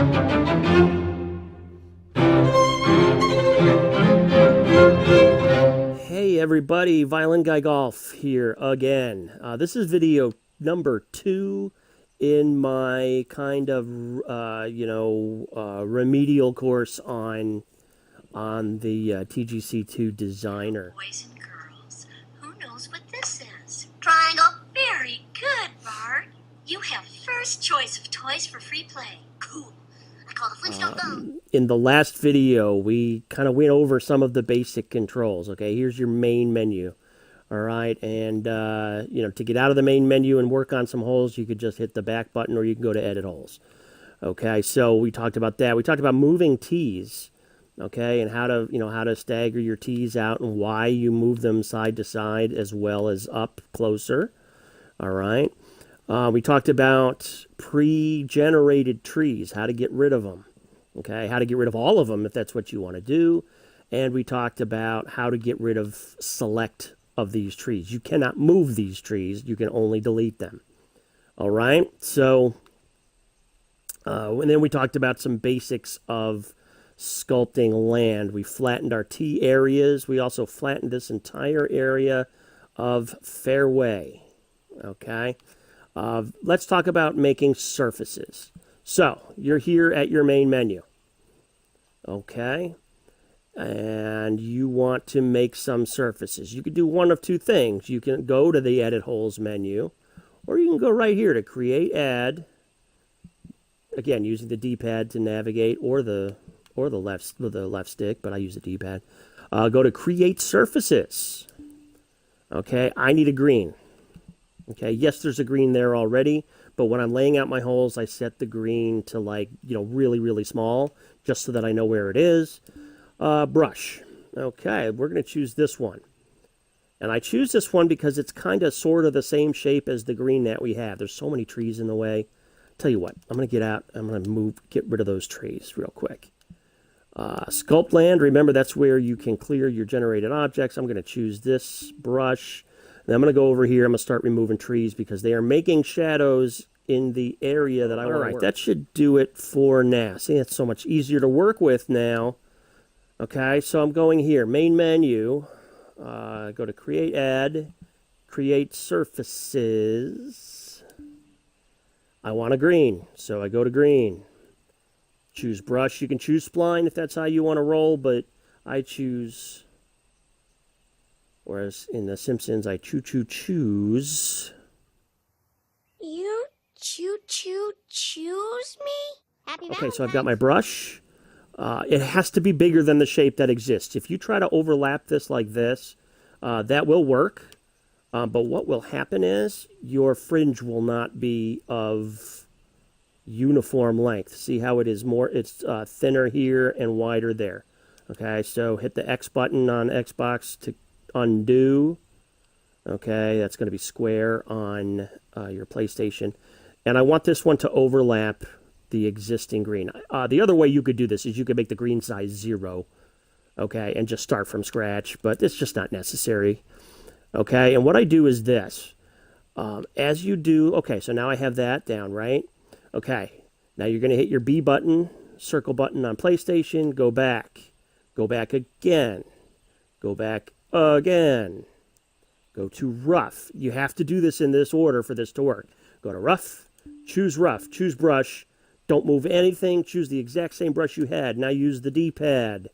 Hey everybody, ViolinguyGolf here again. This is video number 2 in my kind of, remedial course on the TGC2 Designer. Boys and girls, who knows what this is? Triangle. Very good, Bart. You have first choice of toys for free play. Cool. I call the Flintstone phone. In the last video, we kind of went over some of the basic controls. Okay, here's your main menu. All right, and to get out of the main menu and work on some holes, you could just hit the back button, or you can go to edit holes. Okay, so we talked about that. We talked about moving tees. Okay, and how to stagger your tees out and why you move them side to side as well as up closer. All right. We talked about pre-generated trees, how to get rid of them. Okay, how to get rid of all of them if that's what you want to do. And we talked about how to get rid of select of these trees. You cannot move these trees. You can only delete them. All right. So, and then we talked about some basics of sculpting land. We flattened our tee areas. We also flattened this entire area of fairway. Okay. Let's talk about making surfaces. So, you're here at your main menu. Okay. And you want to make some surfaces. You could do one of two things. You can go to the Edit Holes menu, or you can go right here to Create Add. Again, using the D-pad to navigate, or the left stick, but I use the D-pad. Go to Create Surfaces. Okay, I need a green. Okay, yes, there's a green there already, but when I'm laying out my holes, I set the green to really, really small, just so that I know where it is. Brush. Okay, we're going to choose this one. And I choose this one because it's kind of sort of the same shape as the green that we have. There's so many trees in the way. Tell you what, I'm going to get out. I'm going to get rid of those trees real quick. Sculpt land. Remember, that's where you can clear your generated objects. I'm going to choose this brush. And I'm going to go over here. I'm going to start removing trees because they are making shadows in the area that I want to work. All right, that should do it for now. See, it's so much easier to work with now. Okay, so I'm going here. Main menu. Go to Create Add. Create Surfaces. I want a green, so I go to green. Choose brush. You can choose spline if that's how you want to roll, but I choose, whereas in The Simpsons, I choose. You choose me? Happy Okay, so I've got my brush. It has to be bigger than the shape that exists. If you try to overlap this like this, that will work. But what will happen is your fringe will not be of uniform length. See how it is more, it's thinner here and wider there. Okay, so hit the X button on Xbox to undo. Okay, that's going to be square on your PlayStation. And I want this one to overlap the existing green. The other way you could do this is you could make the green size 0. Okay, and just start from scratch, but it's just not necessary. Okay, and what I do is this. As you do, okay, so now I have that down, right? Okay, now you're going to hit your B button, circle button on PlayStation, go back again, go back again, go to rough. You have to do this in this order for this to work. Go to rough, choose brush, don't move anything, choose the exact same brush you had. Now use the D-pad,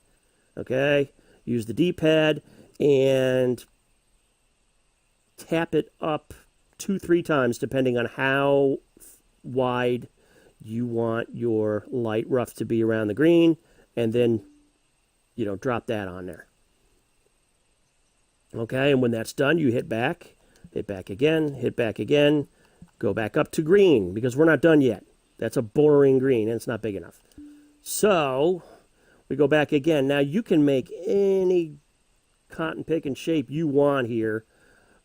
okay? Use the D-pad and tap it up 2-3 times depending on how wide you want your light rough to be around the green, and then drop that on there. Okay, and when that's done, you hit back again, go back up to green because we're not done yet. That's a boring green and it's not big enough. So we go back again. Now you can make any cotton picking shape you want here.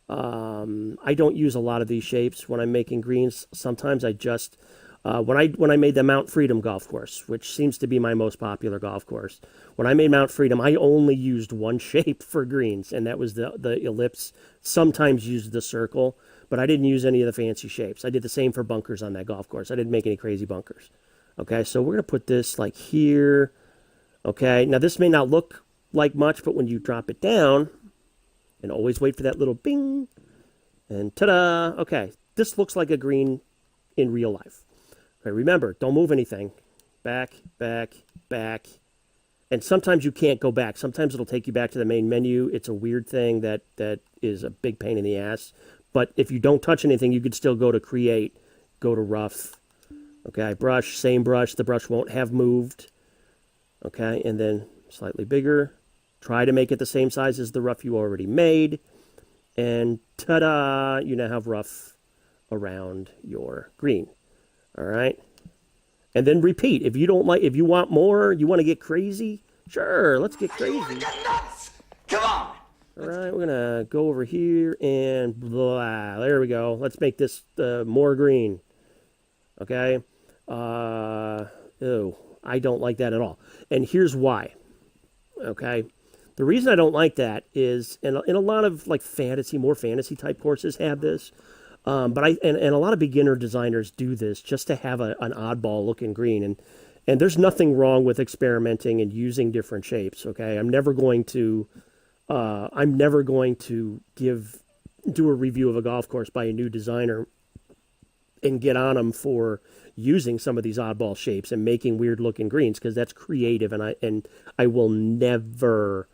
I don't use a lot of these shapes when I'm making greens. Sometimes I just, when I made the Mount Freedom golf course, which seems to be my most popular golf course, when I made Mount Freedom, I only used one shape for greens, and that was the ellipse. Sometimes used the circle, but I didn't use any of the fancy shapes. I did the same for bunkers on that golf course. I didn't make any crazy bunkers. Okay, so we're going to put this like here. Okay, now this may not look like much, but when you drop it down, and always wait for that little bing, and ta-da! Okay, this looks like a green in real life. Okay, remember, don't move anything. Back, back, back. And sometimes you can't go back. Sometimes it'll take you back to the main menu. It's a weird thing that is a big pain in the ass. But if you don't touch anything, you could still go to create, go to rough. Okay, brush, same brush. The brush won't have moved. Okay, and then slightly bigger. Try to make it the same size as the rough you already made. And ta-da, you now have rough around your green. All right. And then repeat. If you don't like, if you want more, you want to get crazy, sure, let's get crazy. Get nuts! Come on! All right, we're going to go over here and blah. There we go. Let's make this more green. Okay. Ew, I don't like that at all. And here's why. Okay. The reason I don't like that is, and a lot of like more fantasy type courses have this. But a lot of beginner designers do this just to have an oddball looking green, and there's nothing wrong with experimenting and using different shapes. Okay, I'm never going to do a review of a golf course by a new designer and get on them for using some of these oddball shapes and making weird looking greens, because that's creative, and I will never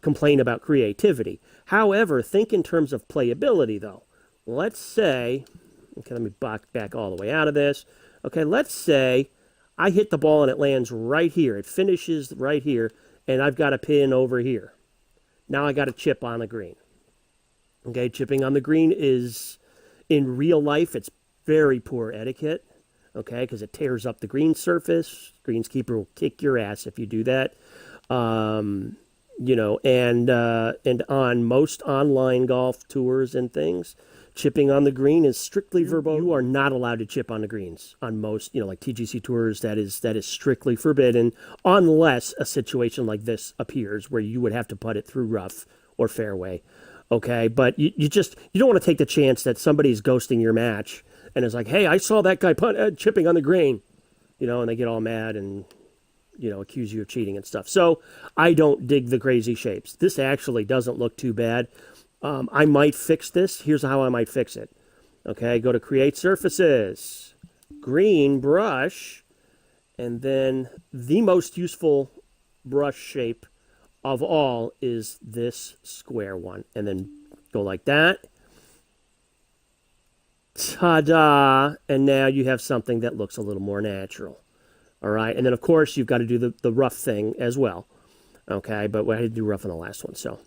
complain about creativity. However, think in terms of playability though. Let's say, okay, let me back all the way out of this. Okay, let's say I hit the ball and it lands right here. It finishes right here, and I've got a pin over here. Now I got a chip on the green. Okay, chipping on the green is, in real life, it's very poor etiquette. Okay, because it tears up the green surface. Greenskeeper will kick your ass if you do that. You know, and on most online golf tours and things, chipping on the green is strictly verboten. You are not allowed to chip on the greens on most, you know, like TGC tours. That is strictly forbidden, unless a situation like this appears where you would have to putt it through rough or fairway. Okay, but you don't want to take the chance that somebody's ghosting your match and is like, hey, I saw that guy chipping on the green, you know, and they get all mad and, you know, accuse you of cheating and stuff. So I don't dig the crazy shapes. This actually doesn't look too bad. I might fix this. Here's how I might fix it. Okay, go to Create Surfaces, Green Brush, and then the most useful brush shape of all is this square one. And then go like that. Ta-da! And now you have something that looks a little more natural. All right, and then of course you've got to do the rough thing as well. Okay, but I had to do rough on the last one, so.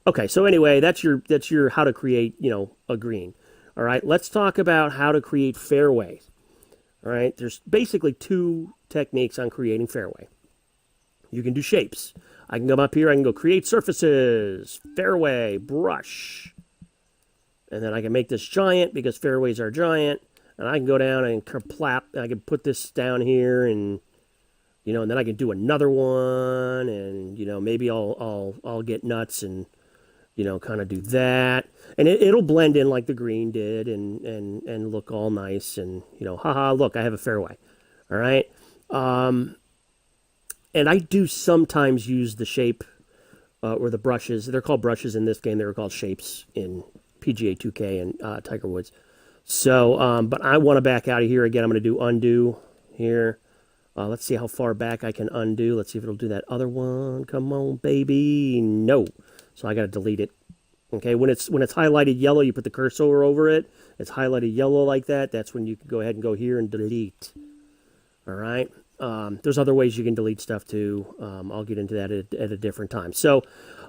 Okay, so anyway, that's your how to create, you know, a green. All right, let's talk about how to create fairway. All right, there's basically two techniques on creating fairway. You can do shapes. I can come up here, I can go create surfaces, fairway, brush. And then I can make this giant because fairways are giant. And I can go down and kerplap, I can put this down here, and you know, and then I can do another one, and you know, maybe I'll get nuts and, you know, kind of do that, and it'll blend in like the green did, and look all nice, and you know, haha, look, I have a fairway. All right, and I do sometimes use the shape or the brushes. They're called brushes in this game. They were called shapes in PGA 2K and Tiger Woods. So, but I want to back out of here again. I'm going to do undo here. Let's see how far back I can undo. Let's see if it'll do that other one. Come on, baby. No. So I got to delete it. Okay, when it's highlighted yellow, you put the cursor over it. It's highlighted yellow like that. That's when you can go ahead and go here and delete. All right. There's other ways you can delete stuff too. I'll get into that at a different time. So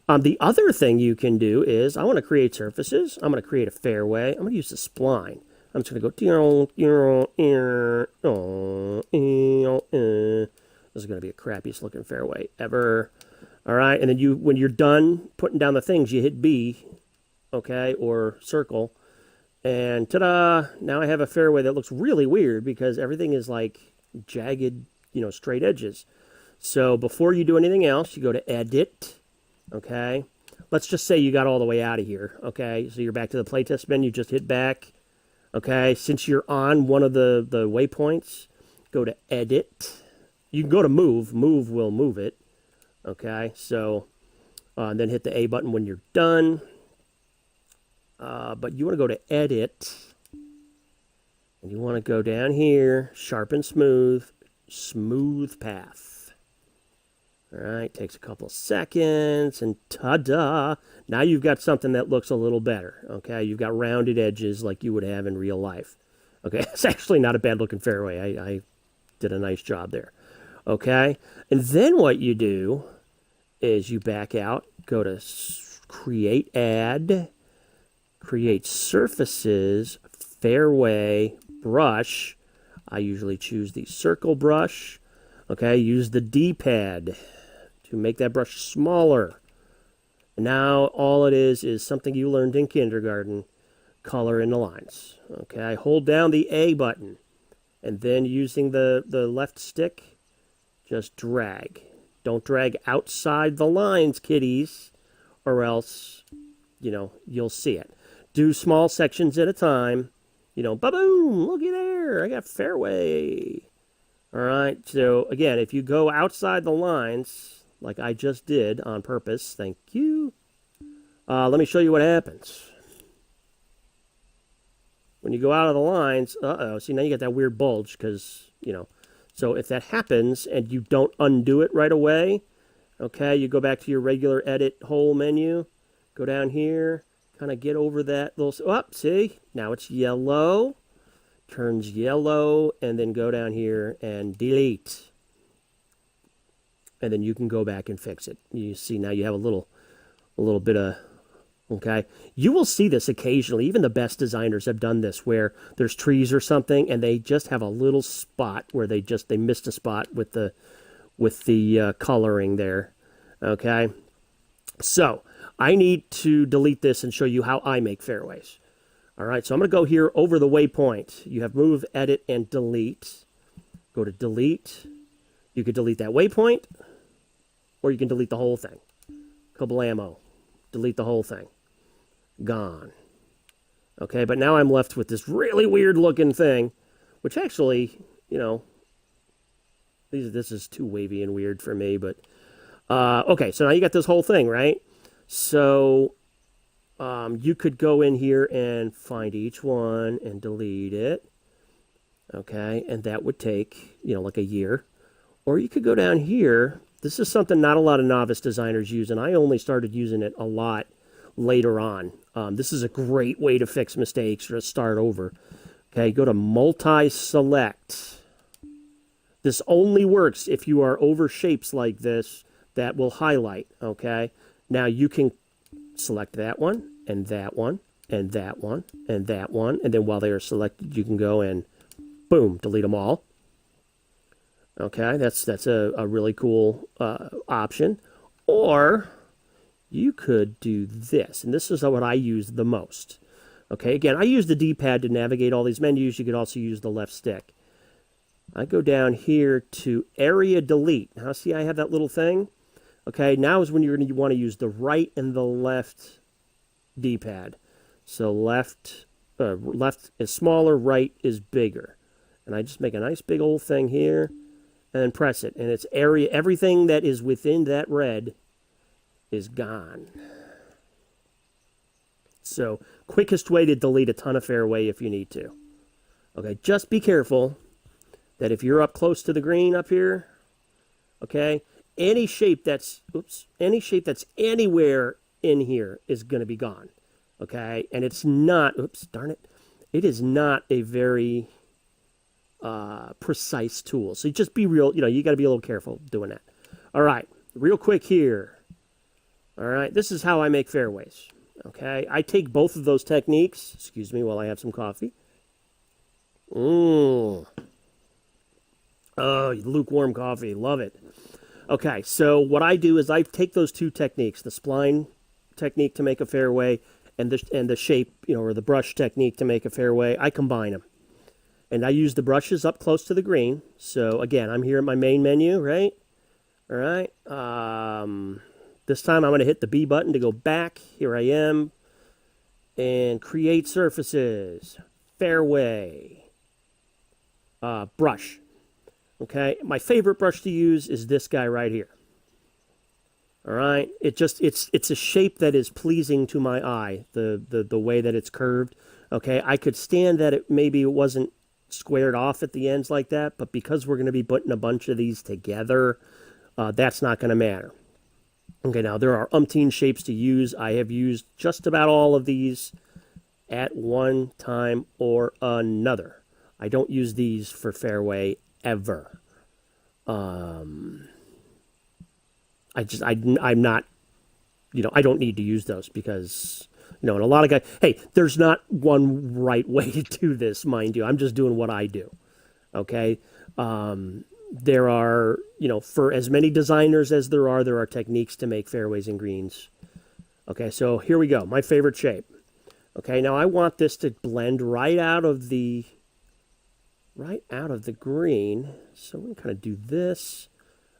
the other thing you can do is, I want to create surfaces. I'm going to create a fairway. I'm going to use the spline. I'm just going to go. This is going to be a crappiest looking fairway ever. All right, and then when you're done putting down the things, you hit B, okay, or circle, and ta-da! Now I have a fairway that looks really weird because everything is like jagged, you know, straight edges. So before you do anything else, you go to Edit, okay. Let's just say you got all the way out of here, okay. So you're back to the playtest menu. Just hit back, okay. Since you're on one of the waypoints, go to Edit. You can go to Move. Move will move it. Okay, so then hit the A button when you're done. But you want to go to Edit. And you want to go down here, Sharpen Smooth, Smooth Path. All right, takes a couple seconds, and ta-da! Now you've got something that looks a little better, okay? You've got rounded edges like you would have in real life. Okay, it's actually not a bad-looking fairway. I did a nice job there, okay? And then what you do is you back out, go to Create Add, Create Surfaces, Fairway, Brush. I usually choose the circle brush. Okay, use the D-pad to make that brush smaller. And now all it is something you learned in kindergarten, color in the lines. Okay, hold down the A button, and then using the left stick, just drag. Don't drag outside the lines, kiddies, or else, you'll see it. Do small sections at a time. Ba-boom, looky there, I got fairway. All right, so again, if you go outside the lines, like I just did on purpose, thank you, let me show you what happens. When you go out of the lines, see, now you get that weird bulge because, so if that happens and you don't undo it right away, okay, you go back to your regular edit hole menu, go down here, kind of get over that little, see, now it's yellow, turns yellow, and then go down here and delete. And then you can go back and fix it. You see now you have a little bit of, okay. You will see this occasionally. Even the best designers have done this where there's trees or something and they just have a little spot where they missed a spot with the coloring there. Okay. So I need to delete this and show you how I make fairways. All right, so I'm going to go here over the waypoint. You have Move, Edit, and Delete. Go to Delete. You could delete that waypoint, or you can delete the whole thing. Kablamo. Delete the whole thing. Gone. Okay, but now I'm left with this really weird looking thing, which actually, this is too wavy and weird for me, but okay, so now you got this whole thing, right? So you could go in here and find each one and delete it. Okay, and that would take, like a year. Or you could go down here. This is something not a lot of novice designers use, and I only started using it a lot later on. This is a great way to fix mistakes or to start over. Okay, go to Multi-Select. This only works if you are over shapes like this that will highlight, okay? Now you can select that one, and that one, and that one, and that one, and then while they are selected, you can go and, boom, delete them all. Okay, that's a really cool option. Or you could do this, and this is what I use the most. Okay, again, I use the D-pad to navigate all these menus. You could also use the left stick. I go down here to Area Delete. Now, see, I have that little thing. Okay, now is when you're going to want to use the right and the left D-pad. So left is smaller, right is bigger. And I just make a nice big old thing here and then press it. And it's area, everything that is within that red is gone. So quickest way to delete a ton of fairway if you need to. Okay, just be careful that if you're up close to the green up here, okay, any shape that's anywhere in here is going to be gone. Okay, and it's not, it is not a very precise tool. So just be real, you got to be a little careful doing that. All right, real quick here. All right, this is how I make fairways. Okay, I take both of those techniques. Excuse me while I have some coffee. Oh, lukewarm coffee, love it. Okay, so what I do is I take those two techniques, the spline technique to make a fairway and the shape, or the brush technique to make a fairway. I combine them. And I use the brushes up close to the green. So again, I'm here at my main menu, right? All right. This time I'm going to hit the B button to go back. Here I am. And create surfaces. Fairway. Brush. Okay, my favorite brush to use is this guy right here. All right, it's a shape that is pleasing to my eye, the way that it's curved. Okay, I could stand that maybe it wasn't squared off at the ends like that, but because we're going to be putting a bunch of these together, that's not going to matter. Okay, now there are umpteen shapes to use. I have used just about all of these at one time or another. I don't use these for fairway ever. I'm not, I don't need to use those because, and a lot of guys, hey, there's not one right way to do this, mind you. I'm just doing what I do. Okay. There are, for as many designers as there are techniques to make fairways and greens. Okay. So here we go. My favorite shape. Okay. Now I want this to blend right out of the green. So we can kind of do this.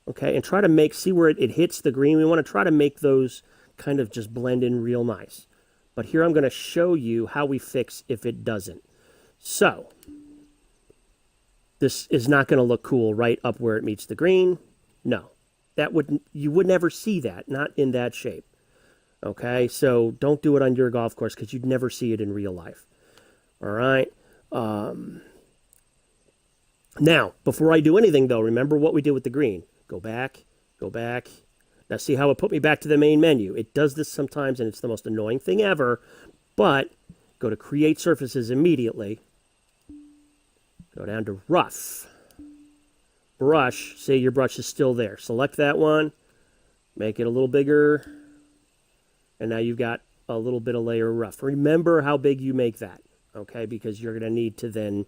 Okay, and try to see where it hits the green. We want to try to make those kind of just blend in real nice. But here I'm going to show you how we fix if it doesn't. So, this is not going to look cool right up where it meets the green. No, you would never see that, not in that shape. Okay, so don't do it on your golf course because you'd never see it in real life. All right. Now, before I do anything though, remember what we did with the green. Go back, go back. Now see how it put me back to the main menu. It does this sometimes and it's the most annoying thing ever, but go to Create Surfaces immediately. Go down to Rough. Brush, say your brush is still there. Select that one, make it a little bigger, and now you've got a little bit of layer of rough. Remember how big you make that, okay, because you're going to need to then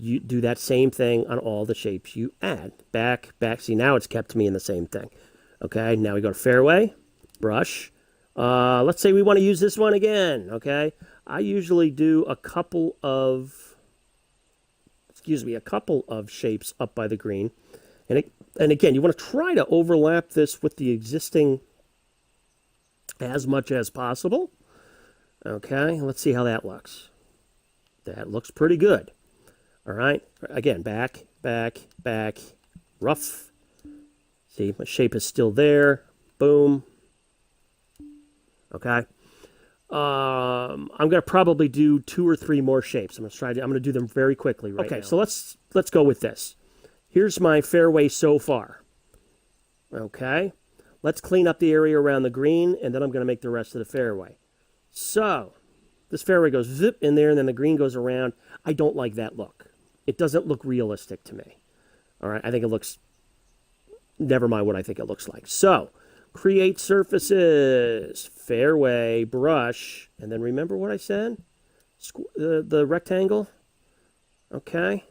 you do that same thing on all the shapes you add. Back, back. See, now it's kept me in the same thing. Okay, now we go to fairway, brush. Let's say we want to use this one again, okay? I usually do a couple of shapes up by the green. And again, you want to try to overlap this with the existing as much as possible. Okay, let's see how that looks. That looks pretty good. All right, again, back, back, back, rough. See, my shape is still there. Boom. Okay. I'm going to probably do 2 or 3 more shapes. I'm going to do them very quickly right now. Okay, so let's go with this. Here's my fairway so far. Okay. Let's clean up the area around the green, and then I'm going to make the rest of the fairway. So, this fairway goes zip in there, and then the green goes around. I don't like that look. It doesn't look realistic to me. All right, I think it looks, never mind what I think it looks like. So, Create Surfaces, fairway, brush, and then remember what I said? The rectangle. Okay.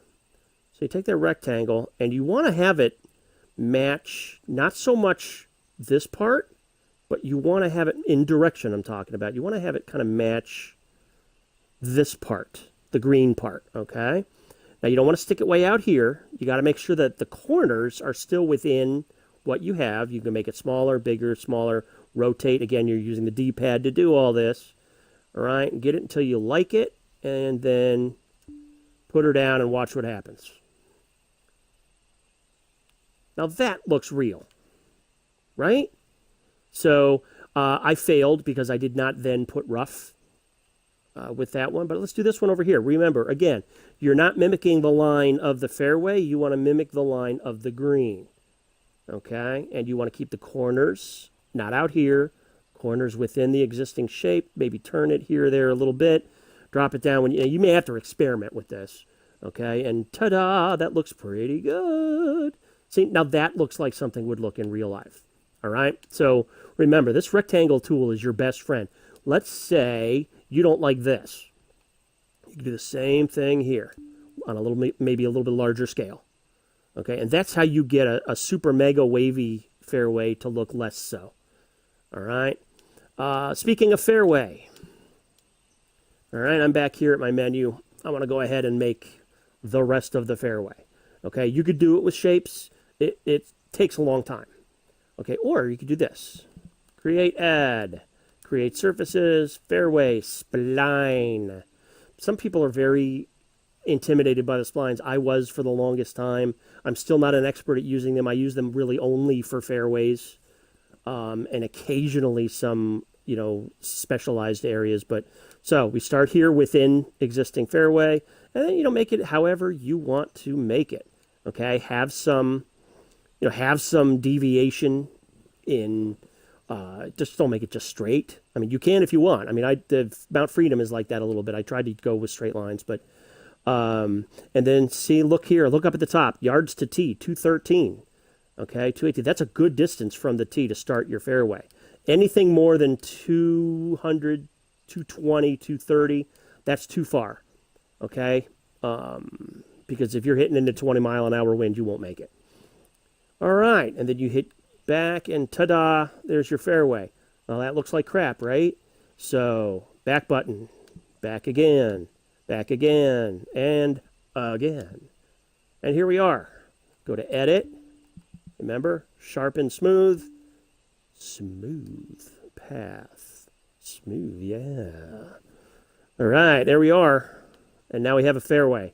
So you take that rectangle, and you want to have it match, not so much this part, but you want to have it in direction I'm talking about. You want to have it kind of match this part, the green part, okay? Now, you don't want to stick it way out here. You got to make sure that the corners are still within what you have. You can make it smaller, bigger, smaller, rotate. Again, you're using the D-pad to do all this. All right, and get it until you like it, and then put her down and watch what happens. Now, that looks real, right? So, I failed because I did not then put rough with that one, but let's do this one over here. Remember, again, you're not mimicking the line of the fairway. You want to mimic the line of the green, okay? And you want to keep the corners, not out here, corners within the existing shape. Maybe turn it here or there a little bit. Drop it down. You may have to experiment with this, okay? And ta-da, that looks pretty good. See, now that looks like something would look in real life, all right? So remember, this rectangle tool is your best friend. Let's say you don't like this. You can do the same thing here on a little, maybe a little bit larger scale. Okay, and that's how you get a super mega wavy fairway to look less so. All right. Speaking of fairway, all right, I'm back here at my menu. I want to go ahead and make the rest of the fairway. Okay, you could do it with shapes. It takes a long time. Okay, or you could do this. Create, add. Create surfaces, fairway, spline. Some people are very intimidated by the splines. I was for the longest time. I'm still not an expert at using them. I use them really only for fairways, and occasionally some, specialized areas. But so we start here within existing fairway, and then, make it however you want to make it. Okay, have some deviation in. Just don't make it just straight. I mean, you can if you want. I mean, the Mount Freedom is like that a little bit. I tried to go with straight lines, but and then look here, look up at the top, yards to tee, 213. Okay, 218. That's a good distance from the tee to start your fairway. Anything more than 200, 220, 230, that's too far. Okay, because if you're hitting into 20-mile-an-hour wind, you won't make it. All right, and then you hit back, and ta-da, there's your fairway. Well, that looks like crap, right? So, back button, back again, and again. And here we are. Go to Edit. Remember, sharpen smooth. Smooth path. Smooth, yeah. All right, there we are. And now we have a fairway.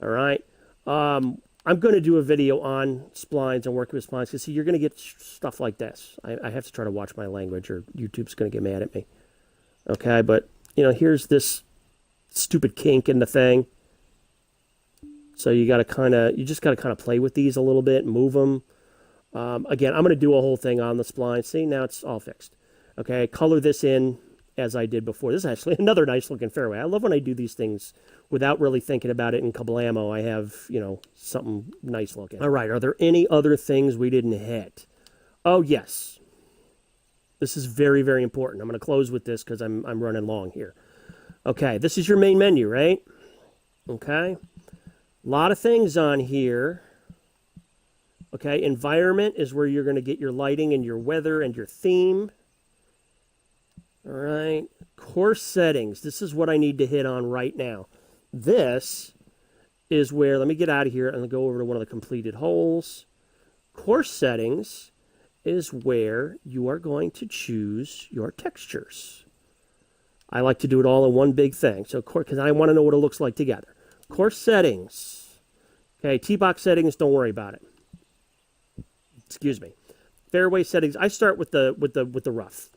All right. I'm going to do a video on splines and working with splines because, see, you're going to get stuff like this. I have to try to watch my language or YouTube's going to get mad at me. Okay, but, here's this stupid kink in the thing. So you just got to kind of play with these a little bit, move them. Again, I'm going to do a whole thing on the spline. See, now it's all fixed. Okay, color this in as I did before. This is actually another nice looking fairway. I love when I do these things without really thinking about it in kablamo. I have, something nice looking. All right, are there any other things we didn't hit? Oh, yes. This is very, very important. I'm going to close with this because I'm running long here. Okay, this is your main menu, right? Okay. A lot of things on here. Okay, environment is where you're going to get your lighting and your weather and your theme. All right, course settings. This is what I need to hit on right now. This is where, let me get out of here and go over to one of the completed holes. Course settings is where you are going to choose your textures. I like to do it all in one big thing, so because I want to know what it looks like together. Course settings. Okay, tee box settings, don't worry about it. Excuse me. Fairway settings. I start with the rough.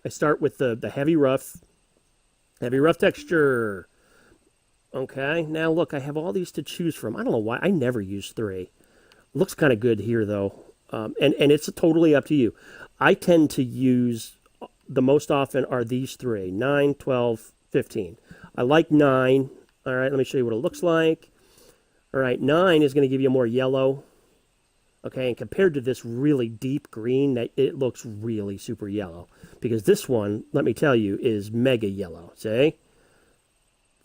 I start with the heavy rough texture. Okay, now look, I have all these to choose from. I don't know why. I never use 3. Looks kind of good here, though. And it's totally up to you. I tend to use, the most often are these 3, 9, 12, 15. I like 9. All right, let me show you what it looks like. All right, 9 is going to give you more yellow. Okay, and compared to this really deep green, it looks really super yellow. Because this one, let me tell you, is mega yellow. See?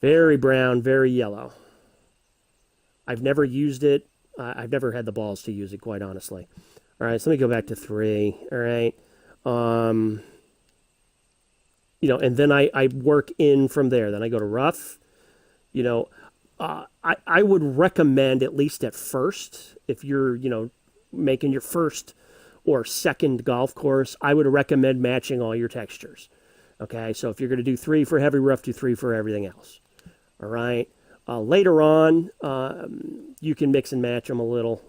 Very brown, very yellow. I've never used it. I've never had the balls to use it, quite honestly. All right, so let me go back to 3. All right. And then I work in from there. Then I go to rough. I would recommend, at least at first, if you're, making your first or second golf course, I would recommend matching all your textures. Okay, so if you're going to do 3 for heavy rough, do 3 for everything else. All right. Later on, you can mix and match them a little.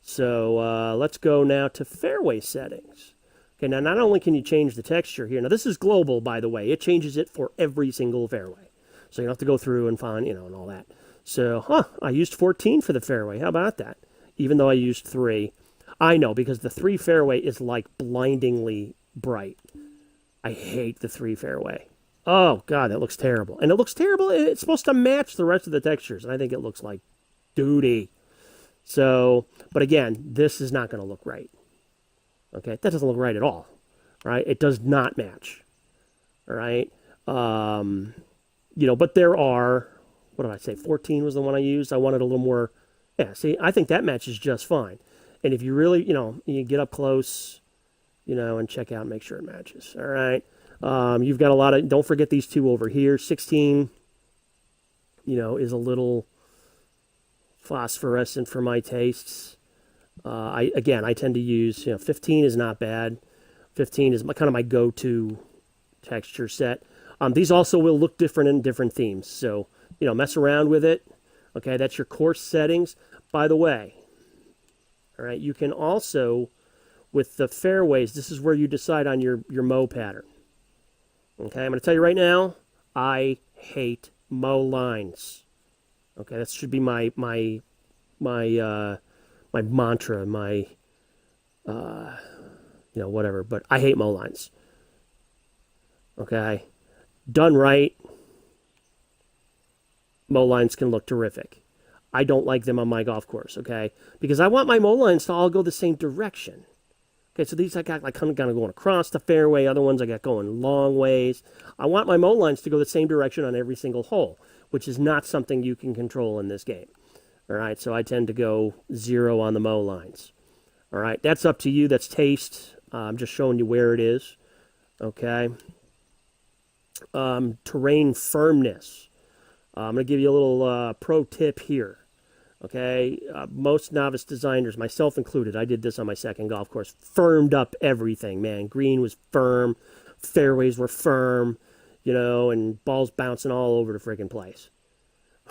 So let's go now to fairway settings. Okay, now not only can you change the texture here. Now this is global, by the way. It changes it for every single fairway. So you don't have to go through and find, and all that. So, I used 14 for the fairway. How about that? Even though I used 3. I know, because the 3 fairway is like blindingly bright. I hate the 3 fairway. Oh, God, that looks terrible. And it looks terrible. It's supposed to match the rest of the textures, and I think it looks like duty. So, but again, this is not going to look right. Okay, that doesn't look right at all. Right? It does not match. All right? But there are, what did I say, 14 was the one I used. I wanted a little more, see, I think that matches just fine. And if you really, you get up close, and check out and make sure it matches. All right. You've got a lot of, don't forget these 2 over here. 16, is a little phosphorescent for my tastes. I tend to use, 15 is not bad. 15 is kind of my go-to texture set. These also will look different in different themes. So mess around with it. Okay, that's your course settings. By the way, all right, you can also, with the fairways, this is where you decide on your mow pattern. Okay, I'm going to tell you right now, I hate mow lines. Okay, that should be my mantra, whatever. But I hate mow lines. Okay, done right, mow lines can look terrific. I don't like them on my golf course. Okay, because I want my mow lines to all go the same direction. Okay, so these I got like kind of going across the fairway. Other ones I got going long ways. I want my mow lines to go the same direction on every single hole, which is not something you can control in this game. All right, so I tend to go 0 on the mow lines. All right, that's up to you. That's taste. I'm just showing you where it is. Okay. Terrain firmness. I'm going to give you a little pro tip here. Okay, most novice designers, myself included, I did this on my second golf course, firmed up everything, man. Green was firm, fairways were firm, and balls bouncing all over the friggin' place.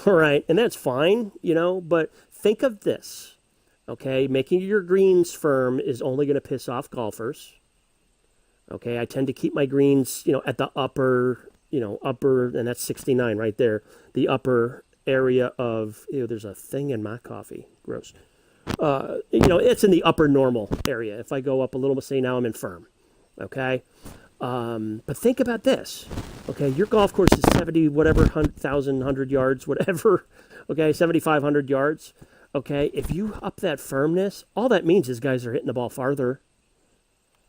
All right, and that's fine, but think of this, okay? Making your greens firm is only going to piss off golfers. Okay, I tend to keep my greens, at the upper, and that's 69 right there, the upper area of, there's a thing in my coffee, gross. It's in the upper normal area. If I go up a little, say now I'm in firm, okay? But think about this, okay? Your golf course is 70, whatever, 100 yards, whatever, okay? 7,500 yards, okay? If you up that firmness, all that means is guys are hitting the ball farther,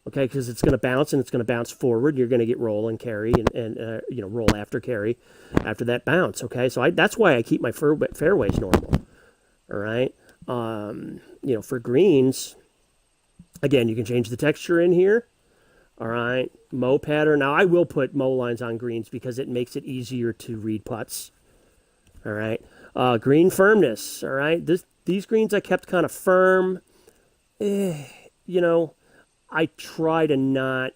okay? Because it's going to bounce, and it's going to bounce forward. You're going to get roll and carry, and roll after carry after that bounce, okay? So that's why I keep my fairways normal, all right? For greens, again, you can change the texture in here, all right? Mow pattern. Now, I will put mow lines on greens because it makes it easier to read putts, all right? Green firmness, all right? These greens I kept kind of firm. I try to not,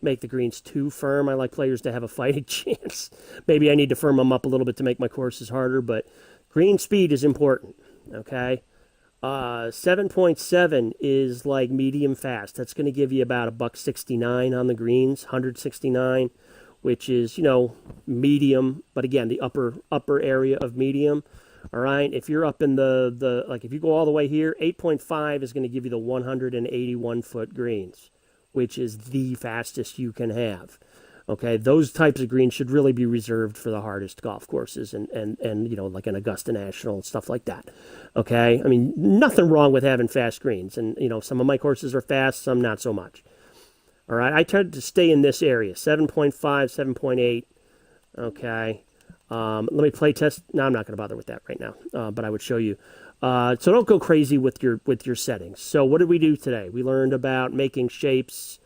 make the greens too firm. I like players to have a fighting chance. Maybe I need to firm them up a little bit to make my courses harder, but green speed is important, okay? 7.7 is like medium fast. That's going to give you about $169 on the greens, 169, which is, medium, but again, the upper area of medium. All right, if you're up in the if you go all the way here, 8.5 is going to give you the 181-foot greens, which is the fastest you can have. Okay, those types of greens should really be reserved for the hardest golf courses and like an Augusta National and stuff like that. Okay, I mean, nothing wrong with having fast greens, and some of my courses are fast, some not so much. All right, I tend to stay in this area, 7.5, 7.8. Okay. Let me play test. No, I'm not going to bother with that right now, but I would show you. So don't go crazy with your settings. So what did we do today? We learned about making shapes.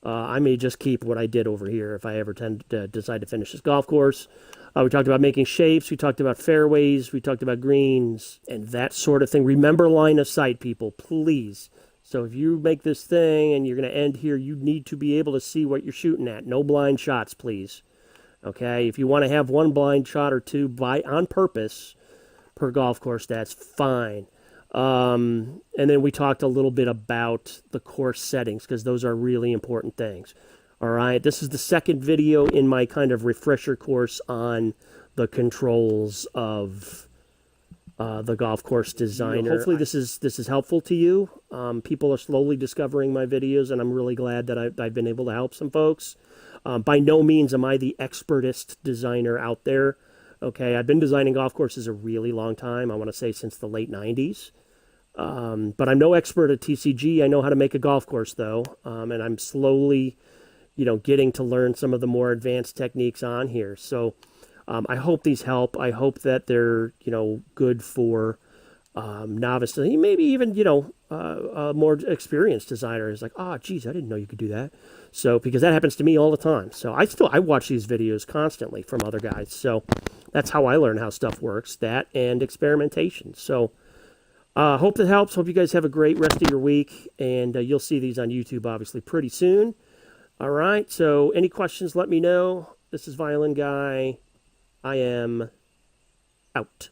I may just keep what I did over here if I ever decide to finish this golf course. We talked about making shapes. We talked about fairways. We talked about greens and that sort of thing. Remember line of sight, people, please. So if you make this thing and you're going to end here, you need to be able to see what you're shooting at. No blind shots, please. Okay, if you want to have one blind shot or two on purpose per golf course, that's fine. And then we talked a little bit about the course settings because those are really important things. All right, this is the second video in my kind of refresher course on the controls of the Golf Course Designer. Hopefully this is helpful to you. People are slowly discovering my videos, and I'm really glad that I've been able to help some folks. By no means am I the expertest designer out there. Okay, I've been designing golf courses a really long time. I want to say since the late 90s. But I'm no expert at TCG. I know how to make a golf course, though. And I'm slowly, getting to learn some of the more advanced techniques on here. So I hope these help. I hope that they're, good for novice, maybe even, a more experienced designer is like, oh, geez, I didn't know you could do that. So, because that happens to me all the time. So I watch these videos constantly from other guys. So that's how I learn how stuff works, that and experimentation. So hope that helps. Hope you guys have a great rest of your week. And you'll see these on YouTube, obviously, pretty soon. All right. So any questions, let me know. This is Violin Guy. I am out.